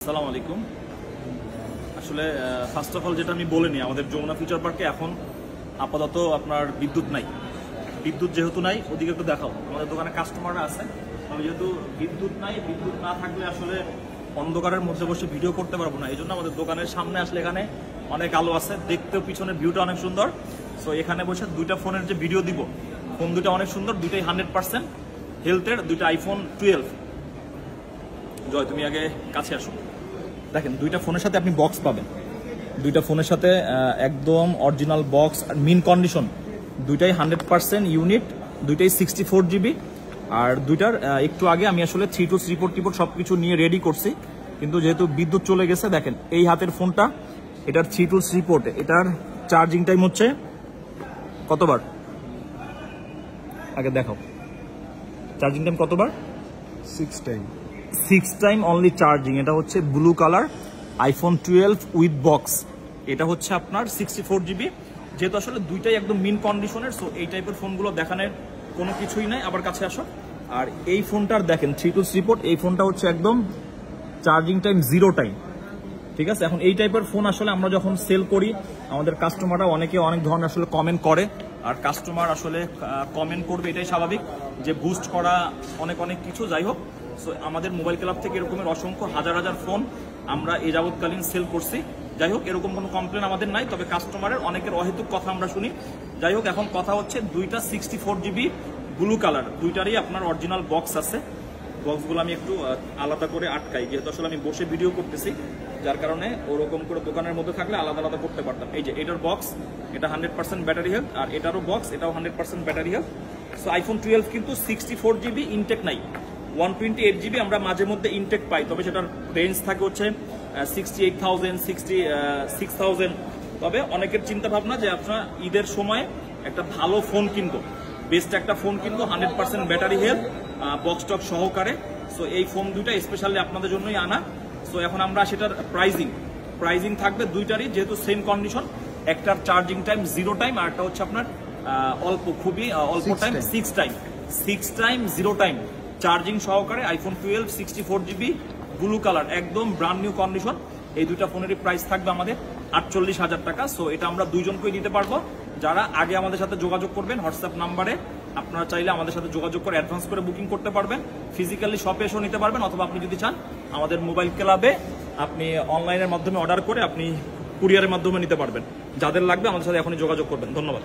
আসসালামু আলাইকুম। আসলে ফার্স্ট অফ অল যেটা আমি বলে নিই, আমাদের যমুনা ফিউচার পার্কে এখন আপাতত আপনার বিদ্যুৎ নাই। বিদ্যুৎ যেহেতু নাই, ওদিকে একটু দেখাও। আমাদের দোকানে কাস্টমাররা আছে, তবে যেহেতু বিদ্যুৎ নাই, বিদ্যুৎ না থাকলে আসলে অন্ধকারের মধ্যে বসে ভিডিও করতে পারবো না। এই জন্য আমাদের দোকানের সামনে আসলে এখানে অনেক আলো আছে, দেখতেও পিছনের ভিউটা অনেক সুন্দর। সো এখানে বসে দুইটা ফোনের যে ভিডিও দিব, ফোন দুটো অনেক সুন্দর, দুইটাই 100% হেলথের, দুইটা আইফোন 12। জয়, তুমি আগে কাছে আসো। দেখেন, দুইটা ফোনের সাথে আপনি বক্স পাবেন, দুইটা ফোনের সাথে একদম অরিজিনাল বক্স আর মিন কন্ডিশন, দুইটাই 100% ইউনিট, দুইটাই 64 GB। আর দুইটার একটু আগে আমি আসলে 3 to 3 পোর্ট সবকিছু নিয়ে রেডি করছি, কিন্তু যেহেতু বিদ্যুৎ চলে গেছে, দেখেন এই হাতের ফোনটা, এটার 3 to 3 পোর্ট, এটার চার্জিং টাইম হচ্ছে কতবার আগে দেখাও, চার্জিং টাইম কতবার? 6 টাইম অনলি চার্জিং। এটা হচ্ছে blue colour iPhone 12 with box. এটা হচ্ছে আপনার 64 GB। যেহেতু আসলে দুইটাই একদম মিন কন্ডিশনের, সো এই টাইপের ফোনগুলো দেখানোর কোনো কিছুই নাই। আবার কাছে আসো। আর এই ফোনটার দেখেন 3 to 3 পোর্ট, এই ফোনটা হচ্ছে একদম চার্জিং টাইম 0 টাইম। ঠিক আছে, এখন এই টাইপের ফোন আসলে আমরা যখন সেল করি, আমাদের কাস্টমাররা অনেকে অনেক ধরনের আসলে কমেন্ট করে। আর কাস্টমার আসলে কমেন্ট করবে, এটাই স্বাভাবিক, যে বুস্ট করা অনেক কিছু। যাই হোক, সো আমাদের মোবাইল ক্লাব থেকে এরকমের অসংখ্য হাজার ফোন আমরা এই যাবৎকালীন সেল করছি। যাই হোক, এরকম কোনো কমপ্লেন আমাদের নাই, তবে কাস্টমারের অনেকের অহেতুক কথা আমরা শুনি। যাই হোক, এখন কথা হচ্ছে দুইটা 64 GB ব্লু কালার, দুইটারই আপনার অরিজিনাল বক্স আছে। বক্সগুলো আমি একটু আলাদা করে আটকাই, যেহেতু আসলে আমি বসে ভিডিও করতেছি, যার কারণে ওরকম করে দোকানের মধ্যে থাকলে আলাদা করতে পারতাম। এই যে এটার বক্স, এটা 100% ব্যাটারি হেলথ, আর এটারও বক্স, এটাও 100% ব্যাটারি হেলথ। সো আইফোন 12 কিন্তু 64 GB ইনটেক নাই, 128 GB আমরা মাঝে মধ্যে ইনটেক পাই, তবে সেটার রেঞ্জ থাকে হচ্ছে 68,000, 66,000। তবে অনেকের চিন্তা ভাবনা যে আপনার ঈদের সময় একটা ভালো ফোন কিনবো, বেস্ট একটা ফোন কিনবো, 100% ব্যাটারি হেলথ, বক্স টক সহকারে। সো এই ফোন দুইটা স্পেশালি আপনাদের জন্যই আনা। সো এখন আমরা সেটার প্রাইজিং থাকবে দুইটারই, যেহেতু সেম কন্ডিশন। একটার চার্জিং টাইম 0 টাইম, আর একটা হচ্ছে আপনার খুবই অল্প টাইম, 6 টাইম 0 টাইম চার্জিং সহকারে আইফোন 12 64 GB ব্লু কালার, একদম ব্র্যান্ড নিউ কন্ডিশন। এই দুইটা ফোনেরই প্রাইস থাকবে আমাদের 48,000 টাকা। সো এটা আমরা দুইজনকেই দিতে পারবো। যারা আগে আমাদের সাথে যোগাযোগ করবেন হোয়াটসঅ্যাপ নাম্বারে, আপনারা চাইলে আমাদের সাথে যোগাযোগ করে অ্যাডভান্স করে বুকিং করতে পারবেন। ফিজিক্যালি শপে এসেও নিতে পারবেন, অথবা আপনি যদি চান আমাদের মোবাইল ক্লাবে আপনি অনলাইনের মাধ্যমে অর্ডার করে আপনি কুরিয়ারের মাধ্যমে নিতে পারবেন। যাদের লাগবে আমাদের সাথে এখনই যোগাযোগ করবেন। ধন্যবাদ।